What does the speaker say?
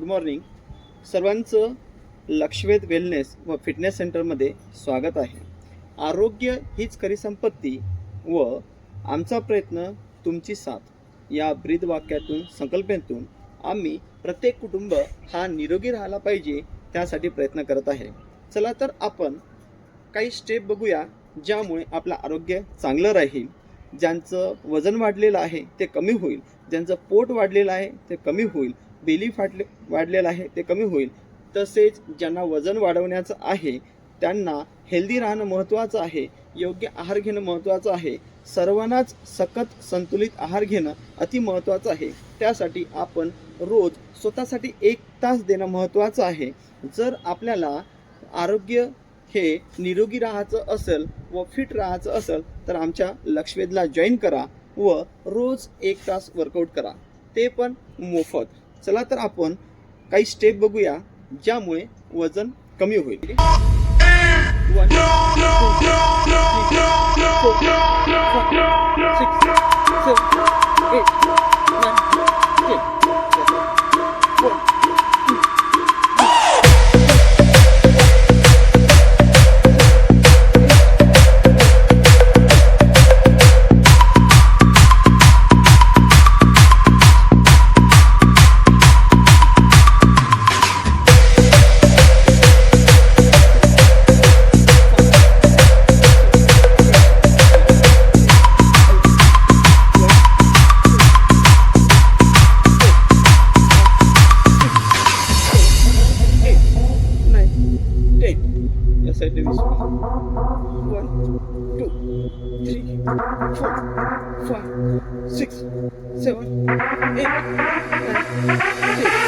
Morning. सर्वांचं लक्षवेध wellness व fitness सेंटरमध्ये स्वागत आहे. आरोग्य हीच खरी संपत्ती व आमचा प्रयत्न तुमची साथ या ब्रीद वाक्यातून संकल्पनेतून आम्ही प्रत्येक कुटुंब हा निरोगी राहायला पाहिजे त्यासाठी प्रयत्न करत आहे. चला तर आपण काही स्टेप बघूया ज्यामुळे आपलं आरोग्य चांगलं राहील. ज्यांचं वजन वाढलेलं आहे ते कमी होईल, ज्यांचं पोट वाढलेलं आहे ते कमी होईल, बेली वाढलेलं आहे ते कमी होईल. तसेच ज्यांना वजन वाढवण्याचं आहे त्यांना हेल्दी राहणं महत्त्वाचं आहे, योग्य आहार घेणं महत्त्वाचं आहे. सर्वांनाच सकत संतुलित आहार घेणं अति महत्त्वाचं आहे. त्यासाठी आपण रोज स्वतःसाठी 1 तास देणं महत्त्वाचं आहे. जर आपल्याला आरोग्य हे निरोगी राहायचं असेल व फिट राहायचं असेल तर आमच्या लक्षवेधला जॉईन करा व रोज 1 तास वर्कआउट करा, ते पण मोफत. चला तर आपण काही स्टेप बघूया ज्यामुळे वजन कमी होईल. 1 2 3 4 5 6 7 8 9 10. या साईडने 20. 1 2 3 4 5 6 7 8 9 10.